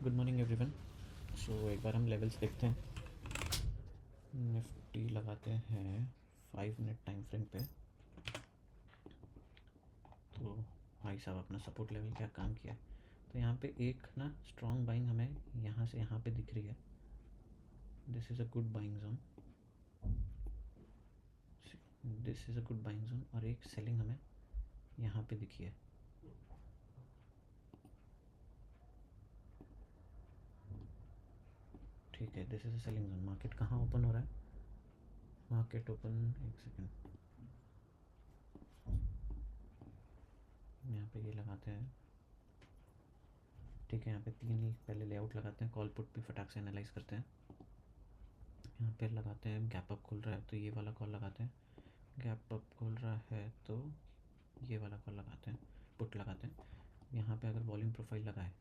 Good morning everyone. सो एक बार हम levels देखते हैं। निफ्टी लगाते हैं 5 मिनट टाइम फ्रेम पे। तो भाई साहब अपना सपोर्ट लेवल क्या काम किया है। तो यहाँ पे एक ना स्ट्रॉन्ग बाइंग हमें यहाँ से यहाँ पे दिख रही है। This is a good buying zone, this is a good buying zone. और एक सेलिंग हमें यहाँ पे दिखी है। ठीक है, this is a selling zone. Market कहाँ ओपन हो रहा है? मार्केट ओपन, एक सेकेंड, यहाँ पे ये लगाते हैं। ठीक है, यहाँ पे 3 पहले लेआउट लगाते हैं, कॉल पुट भी फटाक से एनालाइज करते हैं। यहाँ पे लगाते हैं गैप अप खुल रहा है तो ये वाला कॉल लगाते हैं, गैप अप खुल रहा है तो ये वाला कॉल लगाते हैं, पुट लगाते हैं। यहाँ पे अगर वॉल्यूम प्रोफाइल लगाए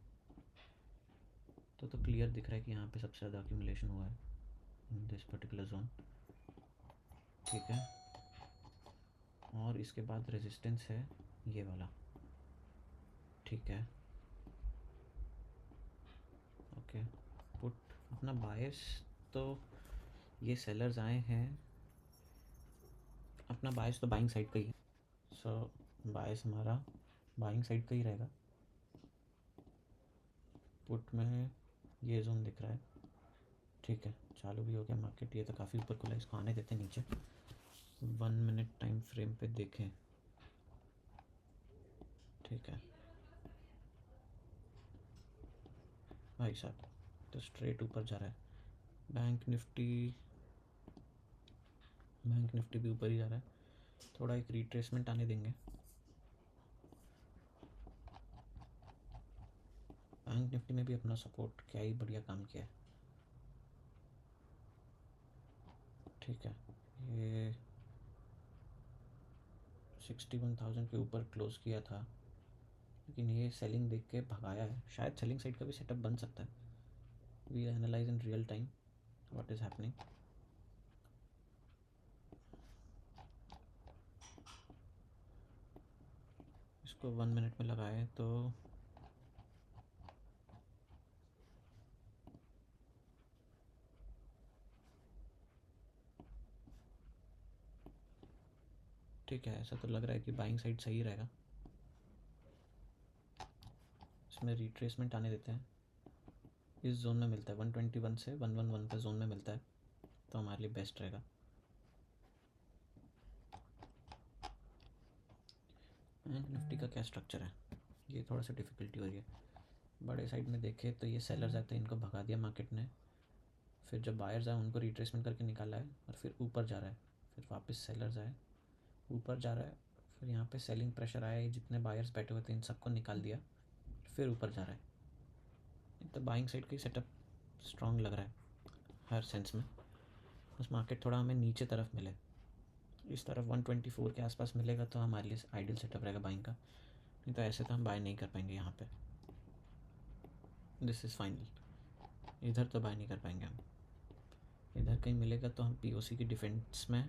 तो क्लियर दिख रहा है कि यहाँ पे सबसे ज़्यादा अक्यूमुलेशन हुआ है इन दिस पर्टिकुलर जोन। ठीक है, और इसके बाद रेजिस्टेंस है ये वाला। ठीक है, ओके। पुट अपना बायस, तो ये सेलर्स आए हैं, अपना बायस तो बाइंग साइड का ही है। सो बायस हमारा बाइंग साइड का ही रहेगा। पुट में ये जोन दिख रहा है। ठीक है, चालू भी हो गया मार्केट। ये तो काफ़ी ऊपर खुला, इसको आने देते हैं नीचे। 1 मिनट टाइम फ्रेम पे देखें। ठीक है भाई साहब, तो स्ट्रेट ऊपर जा रहा है। बैंक निफ्टी भी ऊपर ही जा रहा है। थोड़ा एक रिट्रेसमेंट आने देंगे। बैंक निफ्टी में भी अपना सपोर्ट क्या ही बढ़िया काम किया है। ठीक है, ये 61,000 के ऊपर क्लोज किया था, लेकिन ये सेलिंग देख के भगाया है। शायद सेलिंग साइड का भी सेटअप बन सकता है। We analyse in real time what is happening. इसको 1 मिनट में लगाए तो ठीक है, ऐसा तो लग रहा है कि बाइंग साइड सही रहेगा। इसमें रिट्रेसमेंट आने देते हैं। इस जोन में मिलता है 121 से 111 का जोन में मिलता है, तो हमारे लिए बेस्ट रहेगा। बैंक निफ्टी का क्या स्ट्रक्चर है, ये थोड़ा सा डिफ़िकल्टी हो रही है। बड़े साइड में देखे तो ये सेलर्स आते हैं, इनको भगा दिया मार्केट ने। फिर जब बायर्स आए उनको रिट्रेसमेंट करके निकाला है और फिर ऊपर जा रहा है। फिर वापस सेलर्स आए, ऊपर जा रहा है। फिर यहाँ पे सेलिंग प्रेशर आया, जितने बायर्स बैठे हुए थे इन सबको निकाल दिया, फिर ऊपर जा रहा है। तो बाइंग साइड का ही सेटअप स्ट्रॉन्ग लग रहा है हर सेंस में। बस मार्केट थोड़ा हमें नीचे तरफ मिले, इस तरफ 124 के आसपास मिलेगा तो हमारे लिए आइडियल सेटअप रहेगा बाइंग का। नहीं तो ऐसे तो हम बाय नहीं कर पाएंगे यहाँ पे। दिस इज़ फाइनल, इधर तो बाय नहीं कर पाएंगे हम। इधर कहीं मिलेगा तो हम पीओसी की डिफेंस में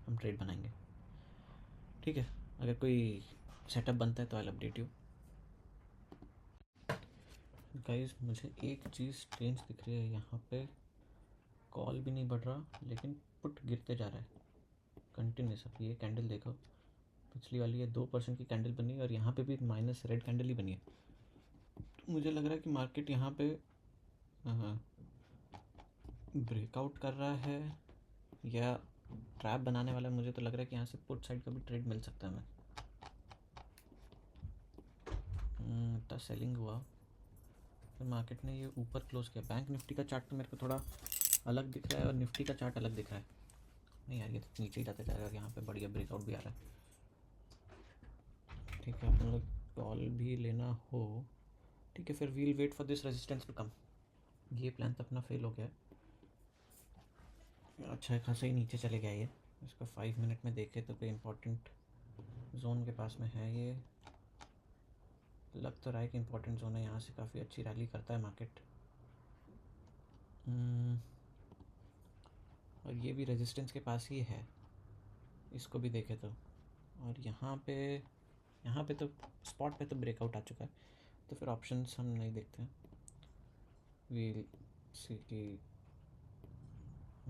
हम ट्रेड बनाएंगे। ठीक है, अगर कोई सेटअप बनता है तो आई अपडेट यू गाइस। मुझे एक चीज़ स्ट्रेंज दिख रही है, यहाँ पे कॉल भी नहीं बढ़ रहा लेकिन पुट गिरते जा रहा है कंटिन्यूस। अब ये कैंडल देखो, पिछली वाली ये 2% की कैंडल बनी और यहाँ पे भी माइनस रेड कैंडल ही बनी है। तो मुझे लग रहा है कि मार्केट यहाँ पे ब्रेकआउट कर रहा है या ट्रैप बनाने वाला है। मुझे तो लग रहा है कि यहाँ से पुट साइड का भी ट्रेड मिल सकता है हमें। इतना सेलिंग हुआ, फिर मार्केट ने ये ऊपर क्लोज किया। बैंक निफ्टी का चार्ट तो मेरे को थोड़ा अलग दिख रहा है और निफ्टी का चार्ट अलग दिख रहा है। नहीं यार, ये तो नीचे ही जाते जाएगा। यहाँ पे बढ़िया ब्रेकआउट भी आ रहा है। ठीक है, अपन लोग कॉल भी लेना हो, ठीक है, फिर we'll wait for this resistance to come. ये प्लान तो अपना फेल हो गया है। अच्छा खासा ही नीचे चले गया ये। इसको 5 मिनट में देखे तो कोई इंपॉर्टेंट जोन के पास में है। ये लग तो रहा है कि इंपॉर्टेंट जोन है, यहाँ से काफ़ी अच्छी रैली करता है मार्केट। और ये भी रेजिस्टेंस के पास ही है, इसको भी देखे तो। और यहाँ पे तो स्पॉट पे तो ब्रेकआउट आ चुका है, तो फिर ऑप्शंस हम नहीं देखते हैं। वील सी कि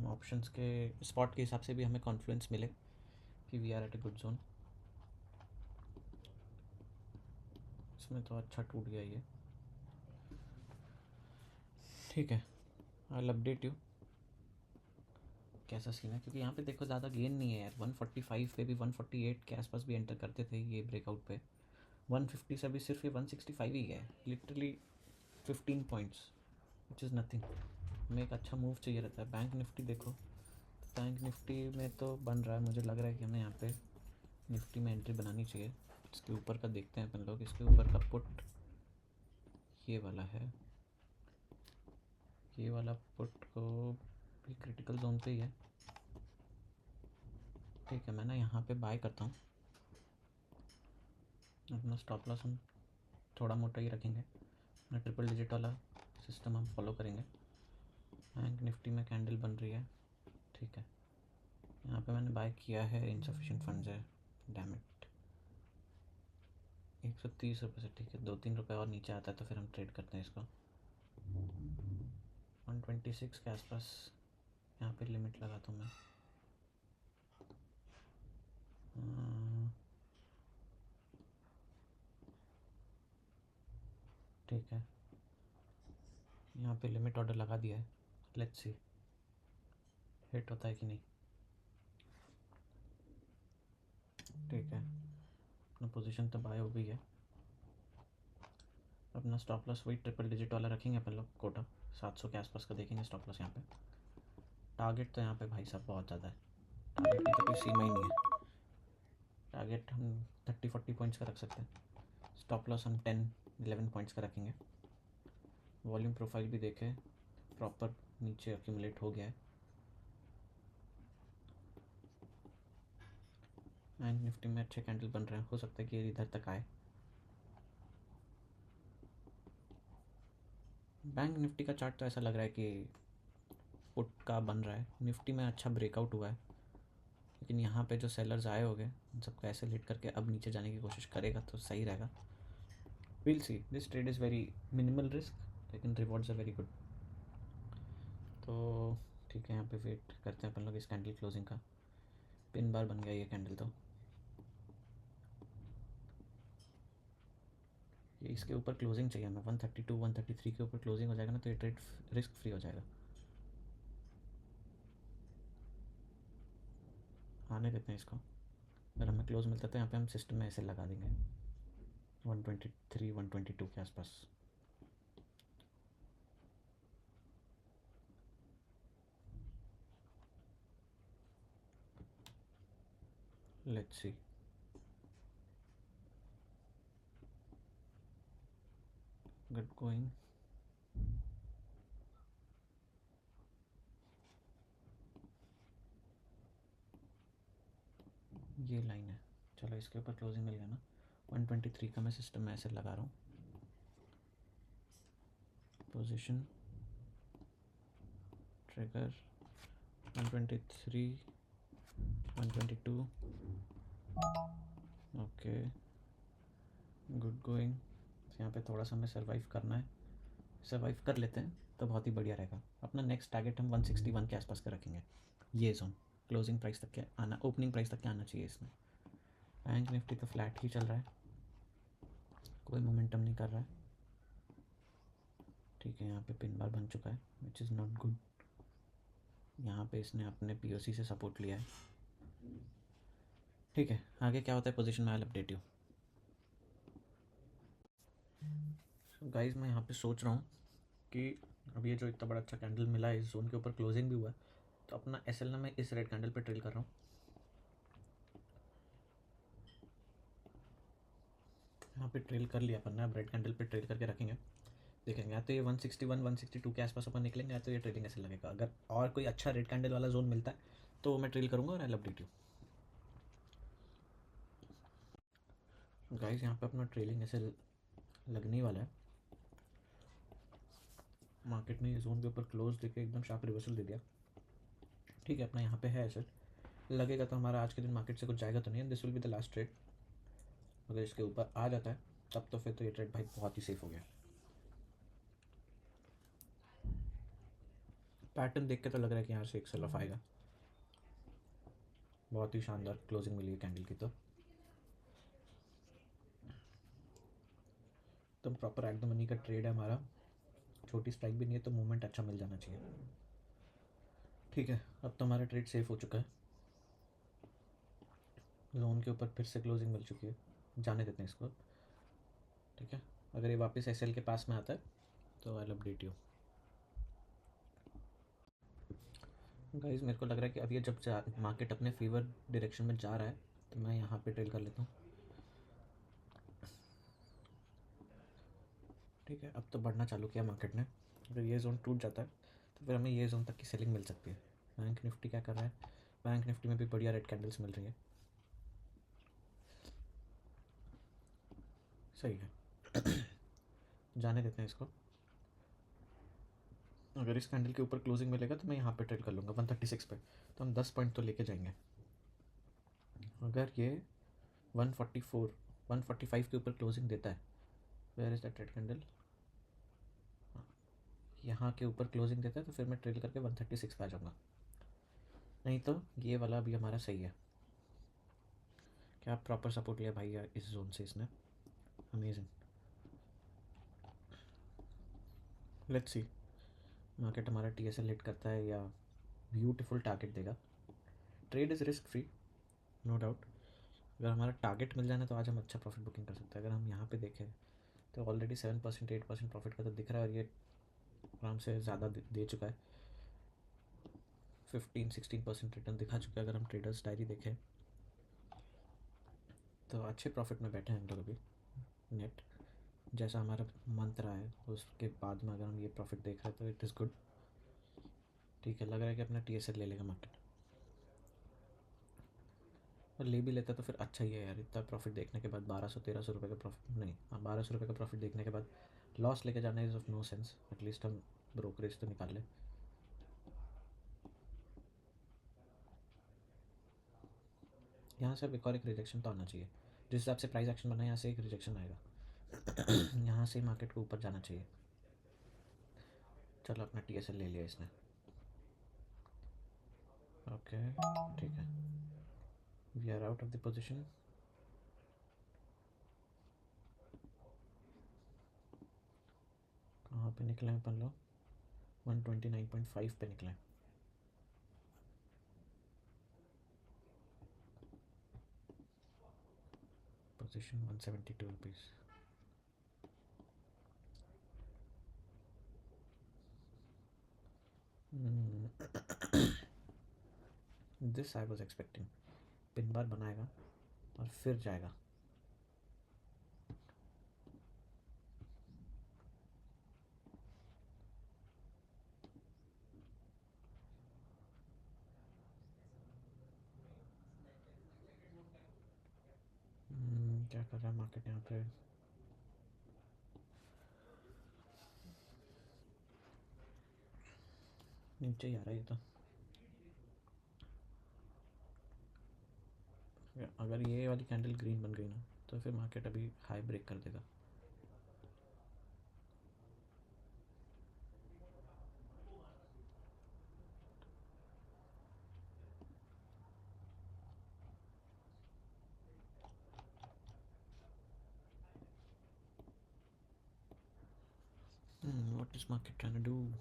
ऑप्शंस के स्पॉट के हिसाब से भी हमें कॉन्फ्लुएंस मिले कि we are at a good zone. इसमें तो अच्छा टूट गया ये। ठीक है, आई अपडेट यू कैसा सीन है, क्योंकि यहाँ पे देखो ज़्यादा गेन नहीं है यार। 145 पे भी 148 के आसपास भी एंटर करते थे ये ब्रेकआउट पे। 150 से भी सिर्फ ये 165 ही है, literally 15 points, which is nothing. हमें एक अच्छा मूव चाहिए रहता है। बैंक निफ्टी देखो, बैंक निफ्टी में तो बन रहा है, मुझे लग रहा है कि हमें यहाँ पे निफ्टी में एंट्री बनानी चाहिए। इसके ऊपर का देखते हैं अपन लोग। इसके ऊपर का पुट ये वाला है, ये वाला पुट को भी क्रिटिकल जोन पे ही है। ठीक है, मैं ना यहाँ पे बाय करता हूँ। अपना स्टॉप लॉस हम थोड़ा मोटा ही रखेंगे, अपना ट्रिपल डिजिट वाला सिस्टम हम फॉलो करेंगे। बैंक निफ्टी में कैंडल बन रही है, ठीक है। यहाँ पे मैंने बाय किया है, इनसफिशिएंट फंड्स है, डैम इट। 130 रुपये से, ठीक है। 2-3 रुपये और नीचे आता है तो फिर हम ट्रेड करते हैं इसको। 126 के आसपास यहाँ पे लिमिट लगाता हूँ मैं। ठीक है, यहाँ पे लिमिट ऑर्डर लगा दिया है। लेट्स सी हिट होता है कि नहीं। ठीक है, अपना पोजीशन तो बाय हो गई है। अपना स्टॉप लॉस वही ट्रिपल डिजिट वाला रखेंगे अपन लोग। कोटा 700 के आसपास का देखेंगे स्टॉप लॉस यहाँ पे। टारगेट तो यहाँ पे भाई साहब बहुत ज़्यादा है, टारगेट की तो कोई सीमा ही नहीं है। टारगेट हम 30-40 पॉइंट्स का रख सकते हैं। स्टॉप लॉस हम 10-11 पॉइंट्स का रखेंगे। वॉल्यूम प्रोफाइल भी देखें, प्रॉपर नीचे अक्यूमुलेट हो गया है। बैंक निफ्टी में अच्छे कैंडल बन रहे हैं, हो सकता है कि ये इधर तक आए। बैंक निफ्टी का चार्ट तो ऐसा लग रहा है कि पुट का बन रहा है। निफ्टी में अच्छा ब्रेकआउट हुआ है, लेकिन यहाँ पे जो सेलर्स आए होंगे उन सबको ऐसे लीड करके अब नीचे जाने की कोशिश करेगा तो सही रहेगा। Will see, this trade is very minimal risk लेकिन रिवॉर्ड्स आर वेरी गुड। तो ठीक है, यहाँ पे वेट करते हैं अपन लोग इस कैंडल क्लोजिंग का। पिन बार बन गया ये कैंडल, तो ये इसके ऊपर क्लोजिंग चाहिए हमें। 132-133 के ऊपर क्लोजिंग हो जाएगा ना तो ये ट्रेड रिस्क फ्री हो जाएगा। आने देते हैं इसको, अगर हमें क्लोज मिलता है तो यहाँ पे हम सिस्टम में ऐसे लगा देंगे 123-122 के आसपास। Let's see, good going. ये लाइन है, चलो इसके ऊपर क्लोजिंग मिल गया ना। 123 का मैं सिस्टम में ऐसे लगा रहा हूँ। Position trigger 123, 122, okay, good going. यहाँ पे थोड़ा सा हमें सर्वाइव करना है, सर्वाइव कर लेते हैं तो बहुत ही बढ़िया रहेगा। अपना नेक्स्ट टारगेट हम 161 के आसपास का रखेंगे। ये जोन क्लोजिंग प्राइस तक के आना, ओपनिंग प्राइस तक के आना चाहिए इसमें। बैंक निफ्टी तो फ्लैट ही चल रहा है, कोई मोमेंटम नहीं कर रहा है। ठीक है, यहाँ पे पिन बार बन चुका है विच इज़ नॉट गुड। यहाँ पे इसने अपने पीओसी से सपोर्ट लिया है। ठीक है, आगे क्या होता है पोजीशन में, आई विल अपडेट यू। गाइस मैं यहाँ पे सोच रहा हूँ कि अब ये जो इतना बड़ा अच्छा कैंडल मिला है, इस जोन के ऊपर क्लोजिंग भी हुआ है, तो अपना एसएल ना मैं इस रेड कैंडल पे ट्रेल कर रहा हूँ। यहाँ पे ट्रेल कर लिया अपन ने, अब रेड कैंडल पे ट्रेल करके रखेंगे। देखेंगे या तो ये 161 162 के आसपास अपन निकलेंगे, या तो ये ट्रेडिंग ऐसे लगेगा। अगर और कोई अच्छा रेड कैंडल वाला जोन मिलता है तो मैं ट्रेल करूँगा और आई विल अपडेट यू। गाइस यहाँ पे अपना ट्रेलिंग ऐसे लगने वाला है। मार्केट ने जोन के ऊपर क्लोज देके एकदम शार्प रिवर्सल दे दिया। ठीक है, अपना यहाँ पे है ऐसे लगेगा तो हमारा आज के दिन मार्केट से कुछ जाएगा तो नहीं। This will be the last trade. अगर इसके ऊपर आ जाता है तब तो फिर तो ये ट्रेड भाई बहुत ही सेफ हो गया। पैटर्न देख के तो लग रहा है कि यहाँ से एक सेल ऑफ आएगा। बहुत ही शानदार क्लोजिंग मिली है कैंडल की, तो एकदम प्रॉपर एट द मनी का ट्रेड है हमारा। छोटी स्ट्राइक भी नहीं है तो मूवमेंट अच्छा मिल जाना चाहिए। ठीक है, अब तो हमारा ट्रेड सेफ हो चुका है। जोन के ऊपर फिर से क्लोजिंग मिल चुकी है, जाने देते हैं इसको। ठीक है, अगर ये वापस एसएल के पास में आता है तो आई अपडेट यू गाइस। मेरे को लग रहा है कि अब ये जब मार्केट अपने फेवर डायरेक्शन में जा रहा है तो मैं यहाँ पे ट्रेल कर लेता हूँ। ठीक है, अब तो बढ़ना चालू किया मार्केट ने। अगर ये जोन टूट जाता है तो फिर हमें ये जोन तक की सेलिंग मिल सकती है। बैंक निफ्टी क्या कर रहा है? बैंक निफ्टी में भी बढ़िया रेड कैंडल्स मिल रही है। सही है, जाने देते हैं इसको। अगर इस कैंडल के ऊपर क्लोजिंग मिलेगा तो मैं यहाँ पे ट्रेड कर लूँगा 136 पे, तो हम 10 पॉइंट तो लेके जाएंगे। अगर ये 144 145 के ऊपर क्लोजिंग देता है, where is that red candle, यहाँ के ऊपर क्लोजिंग देता है तो फिर मैं ट्रेल करके 136 पे आ जाऊँगा। नहीं तो ये वाला भी हमारा सही है। क्या प्रॉपर सपोर्ट लिया भाई यार इस जोन से इसने, अमेजिंग। लेट्स सी मार्केट हमारा टीएसएल हिट करता है या ब्यूटीफुल टारगेट देगा। Trade is risk free, no doubt. अगर हमारा टारगेट मिल जाए ना तो आज हम अच्छा प्रॉफिट बुकिंग कर सकते हैं। अगर हम यहाँ पे देखें तो ऑलरेडी 7% 8% प्रॉफिट का तो दिख रहा है, और ये आराम से ज़्यादा दे चुका है। 15-16% रिटर्न दिखा चुका है। अगर हम ट्रेडर्स डायरी देखें तो अच्छे प्रॉफिट में बैठे हैं हम लोग अभी नेट, जैसा हमारा मंथ रहा है उसके बाद में अगर हम ये प्रॉफिट देख रहे हैं तो इट इज़ गुड। ठीक है, लग रहा है कि अपना टीएसएल ले लेगा मार्केट, और ले भी लेता तो फिर अच्छा ही है यार। इतना प्रॉफिट देखने के बाद 1200-1300 रुपये का प्रॉफिट नहीं, हाँ 1200 रुपये का प्रॉफिट देखने के बाद लॉस लेके जाना is of no sense. At least हम ब्रोकरेज तो निकाल लें। यहाँ से अब एक और एक रिजेक्शन तो आना चाहिए। जिस हिसाब से प्राइस एक्शन बना है यहाँ से एक रिजेक्शन आएगा। यहाँ से मार्केट को ऊपर जाना चाहिए। चलो अपना टीएसएल ले लिया इसने। ओके ठीक है, we are out of the position. कहाँ पे निकले हैं अपन लोग? 129.5 पे निकले। Position 172 rupees. This I was expecting. Pin bar बनाएगा और फिर जाएगा। क्या कर रहा है मार्केट यहाँ पे? नीचे ही आ रहा है ये तो। अगर ये वाली कैंडल ग्रीन बन गई ना तो फिर मार्केट अभी हाई ब्रेक कर देगा। What is market trying to do?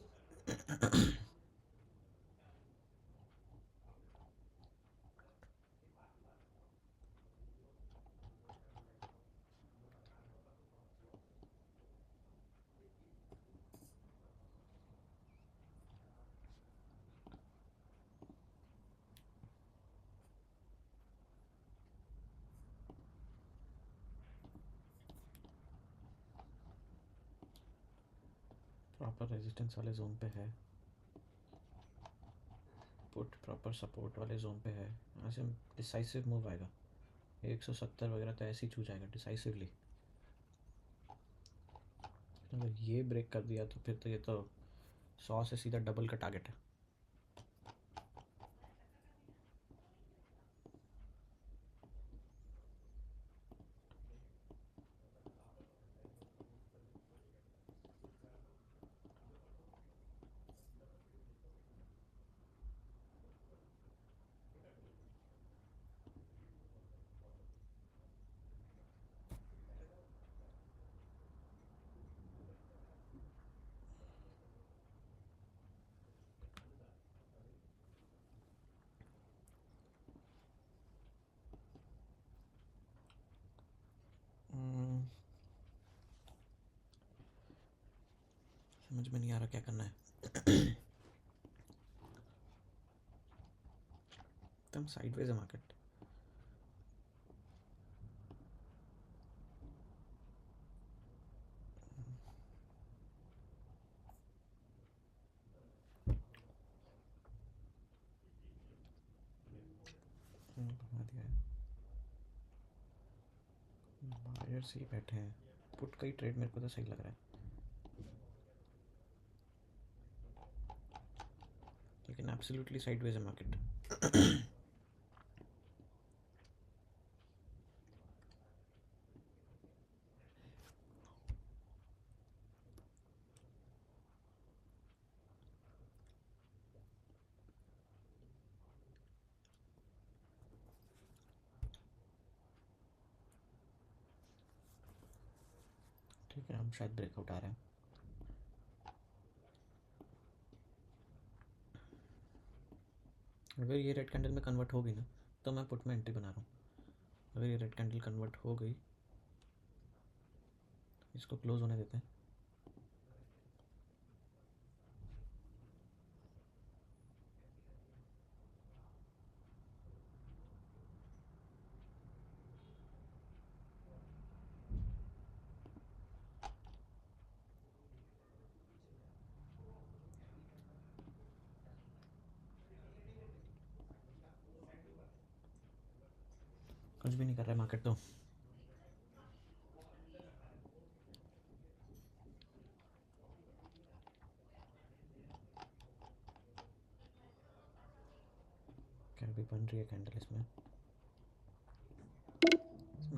Proper resistance वाले जोन पे है, पुट प्रॉपर सपोर्ट वाले जोन पे है। यहाँ से डिसाइसिव मूव आएगा। 170 वगैरह तो ऐसे ही छू जाएगा डिसाइसिवली। अगर ये ब्रेक कर दिया तो फिर तो ये तो 100 से सीधा डबल का टारगेट है। समझ में नहीं आ रहा क्या करना है। एकदम साइडवेज है मार्केट। भगा दिया है, बायर्स ही बैठे हैं। पुट का ही ट्रेड मेरे को तो सही लग रहा है, लेकिन एब्सोल्युटली साइडवेज है मार्केट। ठीक है, हम शायद ब्रेकआउट आ रहे हैं। अगर ये रेड कैंडल में कन्वर्ट होगी ना तो मैं पुट में एंट्री बना रहा हूँ। अगर ये रेड कैंडल कन्वर्ट हो गई, इसको क्लोज होने देते हैं। कुछ भी नहीं कर रहा है मार्केट तो। क्या भी बन रही है कैंडल इसमें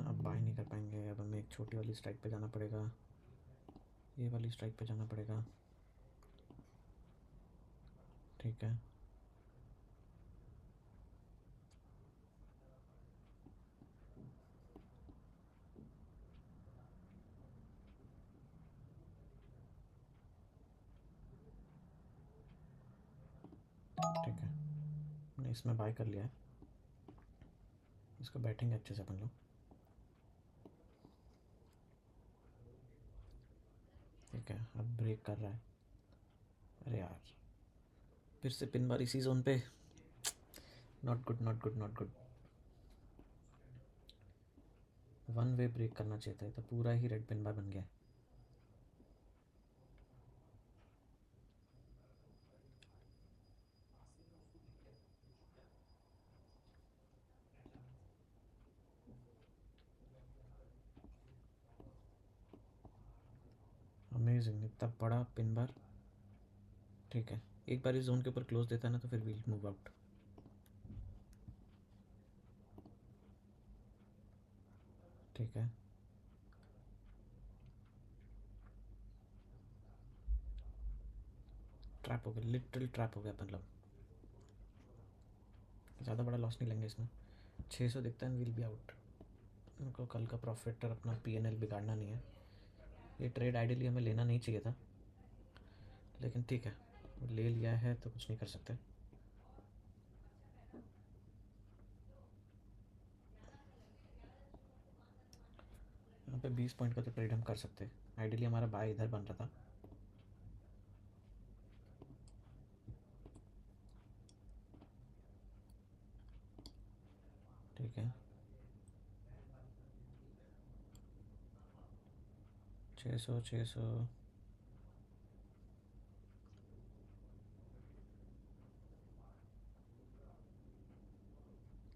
अब बाय नहीं कर पाएंगे। अब हमें एक छोटी वाली स्ट्राइक पे जाना पड़ेगा, ये वाली स्ट्राइक पे जाना पड़ेगा। ठीक है, ठीक है, मैंने इसमें बाय कर लिया है। इसको बैठेंगे अच्छे से अपन लोग। ठीक है, अब ब्रेक कर रहा है। अरे यार, फिर से पिन बार इसी जोन पे। Not good, not good, not good. One way break करना चाहिए था, ये तो पूरा ही रेड पिन बार बन गया। अमेजिंग, इतना बड़ा पिन बार। ठीक है, एक बार इस जोन के ऊपर क्लोज देता है ना तो फिर वील मूव आउट। ठीक है, ट्रैप हो गया, लिटरल ट्रैप हो गया अपन लोग। ज़्यादा बड़ा लॉस नहीं लेंगे इसमें। 600 दिखता है, विल बी आउट। उनको कल का प्रॉफिट और अपना पीएनएल बिगाड़ना नहीं है। ये ट्रेड आइडियली हमें लेना नहीं चाहिए था, लेकिन ठीक है, ले लिया है तो कुछ नहीं कर सकते। यहाँ पे 20 पॉइंट का तो ट्रेड हम कर सकते हैं। आइडियली हमारा बाय इधर बन रहा था। ठीक है, 600 600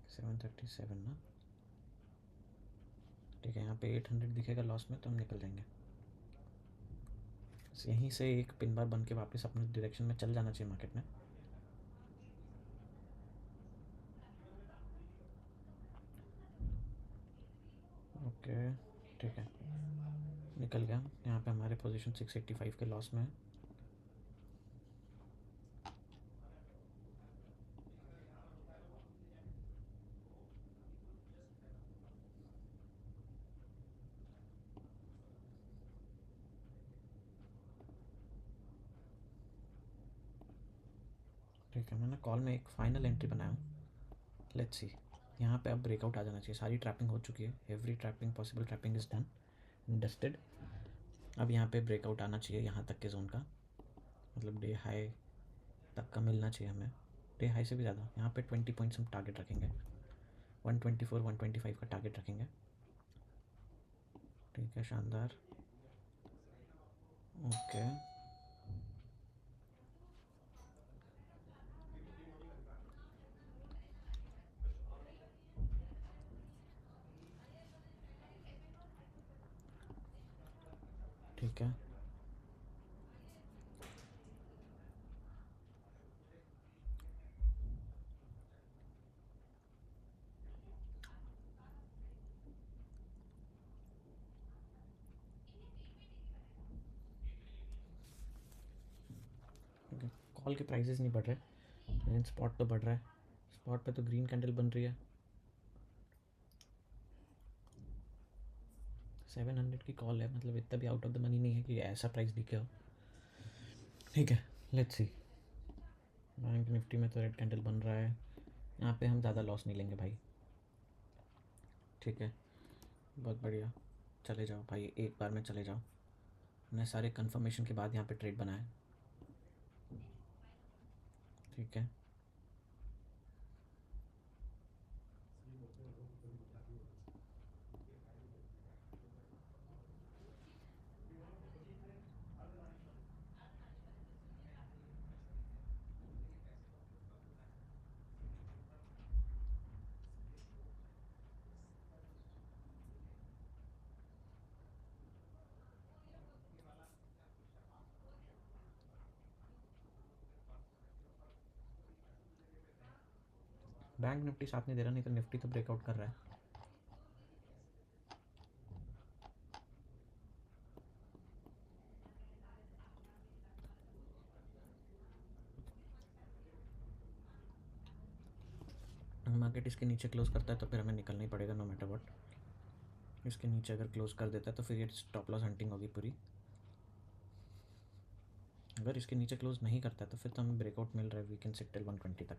737 ना। ठीक है, यहाँ पे 800 दिखेगा लॉस में तो हम निकल जाएंगे। बस यहीं से एक पिन बार बन के वापस अपने डायरेक्शन में चल जाना चाहिए मार्केट में। ओके, ठीक है, निकल गया। यहाँ पे हमारे पोजीशन 685 के लॉस में है। ठीक है, मैंने कॉल में एक फाइनल एंट्री बनाया हूँ। लेट्स सी, यहाँ पे अब ब्रेकआउट आ जाना चाहिए। सारी ट्रैपिंग हो चुकी है, every trapping possible trapping is done, dusted. अब यहाँ पे ब्रेकआउट आना चाहिए यहाँ तक के जोन का। मतलब डे हाई तक का मिलना चाहिए हमें, डे हाई से भी ज़्यादा। यहाँ पे 20 पॉइंट्स हम टारगेट रखेंगे, 124 125 का टारगेट रखेंगे। ठीक है, शानदार। ओके, ठीक है। कॉल के प्राइसेस नहीं बढ़ रहे, लेकिन स्पॉट तो बढ़ रहा है। स्पॉट पे तो ग्रीन कैंडल बन रही है। 700 की कॉल है, मतलब इतना भी आउट ऑफ द मनी नहीं है कि ऐसा प्राइस दिखे हो। ठीक है, लेट्स सी। बैंक निफ्टी में तो रेड कैंडल बन रहा है, यहाँ पे हम ज़्यादा लॉस नहीं लेंगे भाई। ठीक है, बहुत बढ़िया। चले जाओ भाई, एक बार में चले जाओ। मैंने सारे कंफर्मेशन के बाद यहाँ पे ट्रेड बनाया। ठीक है, बैंक निफ्टी साथ नहीं दे रहा, नहीं तो निफ्टी तो ब्रेकआउट कर रहा है। मार्केट इसके नीचे क्लोज करता है तो फिर हमें निकलना ही पड़ेगा, नो मैटर व्हाट। इसके नीचे अगर क्लोज कर देता है तो फिर ये स्टॉप लॉस हंटिंग होगी पूरी। अगर इसके नीचे क्लोज नहीं करता है तो फिर तो हमें ब्रेकआउट मिल रहा है, वी कैन सिट टिल 120 तक।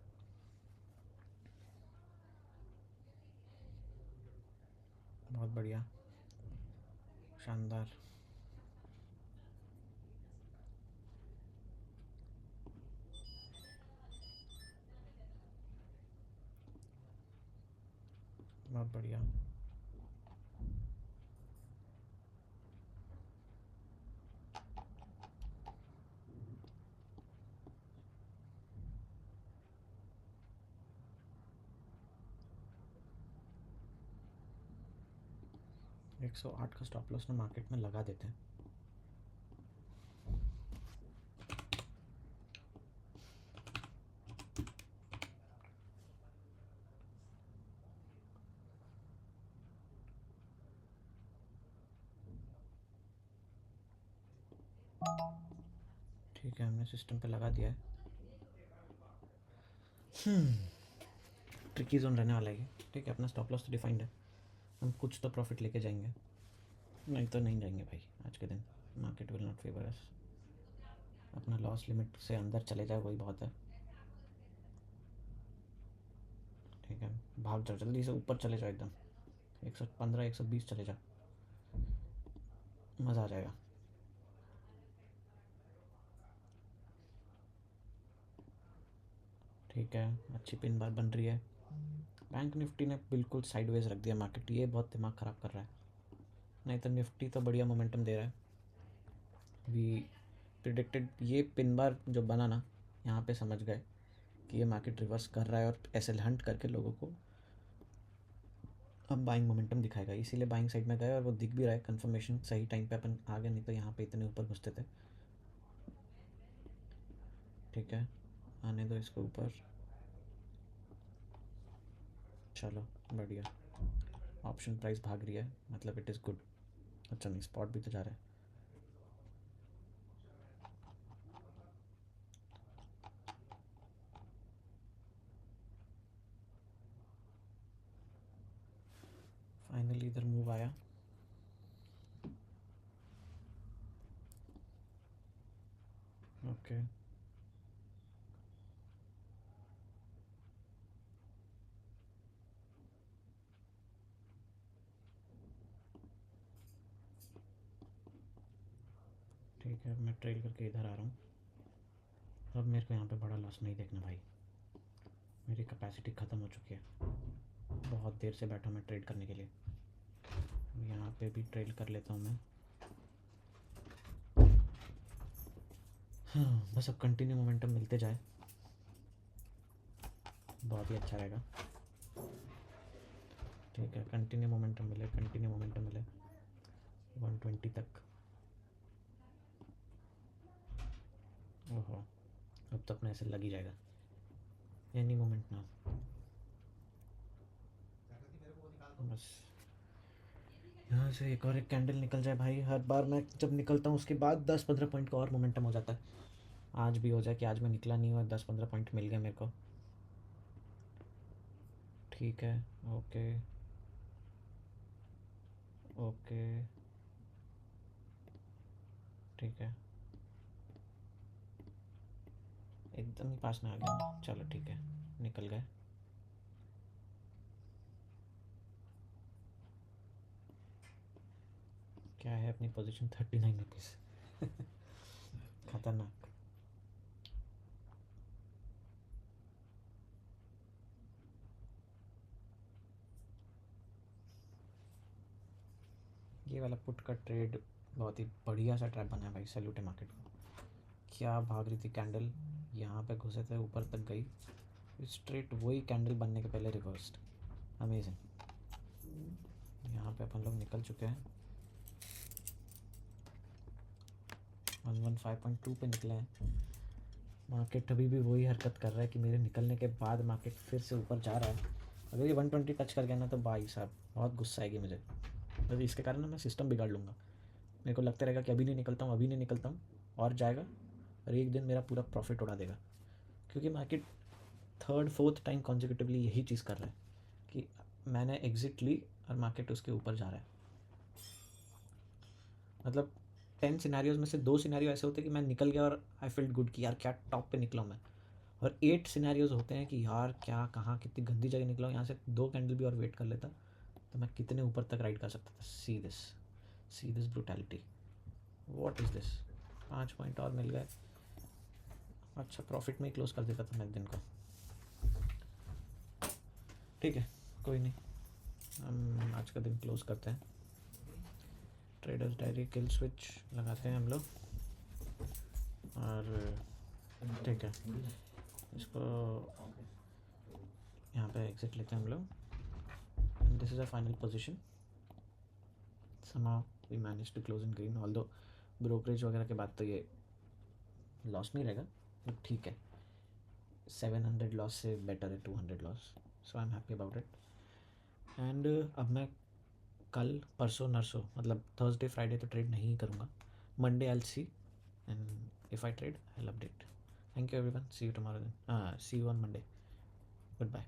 बहुत बढ़िया, शानदार। बहुत बढ़िया। 108 का स्टॉप लॉस ना मार्केट में लगा देते हैं। ठीक है, हमने सिस्टम पे लगा दिया है। ट्रिकी जोन रहने वाला है ये। ठीक है, अपना स्टॉप लॉस तो डिफाइंड है, हम कुछ तो प्रॉफिट लेके जाएंगे, नहीं तो नहीं जाएंगे भाई। आज के दिन मार्केट विल नॉट फेवर अस। अपना लॉस लिमिट से अंदर चले जाए वही बहुत है। ठीक है, भाग जाओ जल्दी से, ऊपर चले जाओ एकदम, 115 120 चले जाओ, मज़ा आ जाएगा। ठीक है, अच्छी पिन बार बन रही है। बैंक निफ्टी ने बिल्कुल साइडवेज रख दिया मार्केट, ये बहुत दिमाग ख़राब कर रहा है। नहीं तो निफ्टी तो बढ़िया मोमेंटम दे रहा है। वी प्रिडिक्टेड ये पिन बार जो बना ना, यहाँ पे समझ गए कि ये मार्केट रिवर्स कर रहा है और एसएल हंट करके लोगों को अब बाइंग मोमेंटम दिखाएगा, इसीलिए बाइंग साइड में गए और वो दिख भी रहा है। कंफर्मेशन सही टाइम पे अपन आ गए, नहीं तो यहाँ पे इतने ऊपर घुसते थे। ठीक है, आने दो इसको ऊपर। चलो बढ़िया, ऑप्शन प्राइस भाग रही है, मतलब इट इज़ गुड। अच्छा नहीं, स्पॉट भी तो जा रहा है। फाइनली इधर मूव आया। ओके, ठीक है, मैं ट्रेल करके इधर आ रहा हूँ। अब मेरे को यहाँ पे बड़ा लॉस नहीं देखना भाई, मेरी कैपेसिटी ख़त्म हो चुकी है, बहुत देर से बैठा मैं ट्रेड करने के लिए। यहाँ पे भी ट्रेड कर लेता हूँ मैं। हाँ बस अब कंटिन्यू मोमेंटम मिलते जाए, बहुत ही अच्छा रहेगा। ठीक है, कंटिन्यू मोमेंटम मिले, कंटिन्यू मोमेंटम मिले 120 तक। ओहो, अब तो अपने ऐसे लग ही जाएगा, एनी मोमेंट ना। बस यहाँ से एक और एक कैंडल निकल जाए भाई, हर बार मैं जब निकलता हूँ उसके बाद 10-15 पॉइंट का और मोमेंटम हो जाता है। आज भी हो जाए कि आज मैं निकला नहीं हुआ, 10-15 पॉइंट मिल गया मेरे को। ठीक है, ओके ओके ठीक है, एकदम ही पास में आ गया, चलो ठीक है, निकल गए। क्या है अपनी पोजीशन, 39 रुपीज़। खतरनाक। ये वाला पुट का ट्रेड बहुत ही बढ़िया सा ट्रैप बना है भाई, सैल्यूट है मार्केट को। क्या भाग रही थी कैंडल, यहाँ पे घुसे थे, ऊपर तक गई, स्ट्रेट वही कैंडल बनने के पहले रिवर्स्ड, अमेजिंग। यहाँ पे अपन लोग निकल चुके हैं, 115.2 पे निकले हैं। मार्केट अभी भी वही हरकत कर रहा है कि मेरे निकलने के बाद मार्केट फिर से ऊपर जा रहा है। अगर ये 120 टच कर गया ना तो भाई साहब बहुत गुस्सा आएगी मुझे, तो इसके कारण ना मैं सिस्टम बिगाड़ लूँगा। मेरे को लगता रहेगा कि अभी नहीं निकलता हूँ, अभी नहीं निकलता हूँ, और जाएगा और एक दिन मेरा पूरा प्रॉफिट उड़ा देगा। क्योंकि market third fourth time consecutively यही चीज़ कर रहा है कि मैंने एग्जिट ली और मार्केट उसके ऊपर जा रहा है। मतलब 10 सिनेरियोज में से 2 सिनेरियो ऐसे होते हैं कि मैं निकल गया और आई फील्ड गुड कि यार क्या टॉप पे निकला हूँ मैं, और 8 सिनेरियोज होते हैं कि यार क्या कहाँ कितनी गंदी जगह निकला हूँ, यहाँ से 2 कैंडल भी और वेट कर लेता तो मैं कितने ऊपर तक राइड कर सकता था। See this brutality, what is this. 5 point और मिल गए, अच्छा प्रॉफिट में ही क्लोज कर देता था मैं दिन को। ठीक है, कोई नहीं, हम आज का दिन क्लोज करते हैं। ट्रेडर्स डायरी किल स्विच लगाते हैं हम लोग, और ठीक है इसको यहाँ पे एग्जिट लेते हैं हम लोग। This is a final position, somehow we managed to close in green, although brokerage वगैरह के बाद तो ये लॉस नहीं रहेगा, ठीक है, 700 लॉस से बेटर है 200 loss, so I am happy about it. And अब मैं कल परसों नरसों मतलब थर्सडे फ्राइडे तो ट्रेड नहीं करूँगा, Monday I will see, and if I trade I will update. Thank you everyone, see you tomorrow, then see you on Monday, good bye.